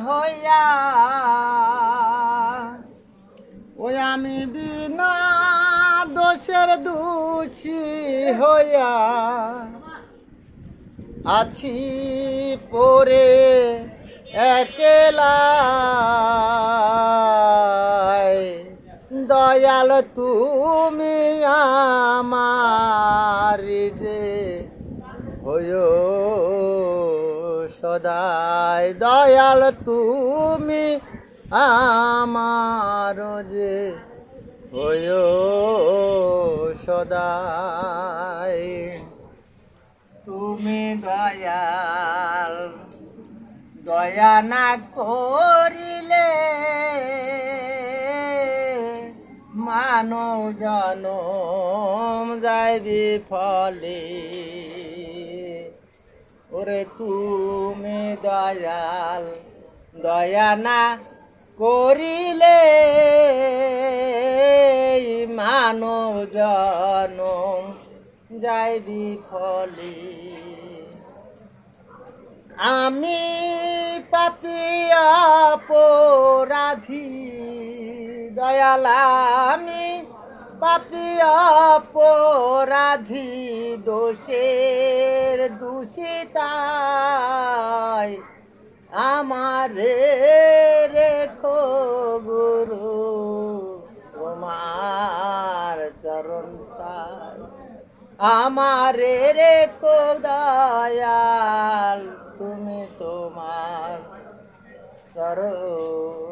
হইয়া ওই আমি বিনা দোষের দোষী হইয়া আছি পরে একলা দয়াল তুমি আমার যে হইও সদাই দয়াল তুমি আমার যে হইও সদাই তুমি দয়াল দয়া না করিলে মানব জনম যাইবি ফলে ওরে তুমি দয়াল দয়া না করিলে মানব জনম যাইবি ফলে আমি পাপী অপরাধী দয়াল আমি পাপী অপরাধী দোষের দূষিতাই আমারে রেখো গুরু তোমার চরণ তাই আমারে রেখো দয়াল তুমি তোমার চরণ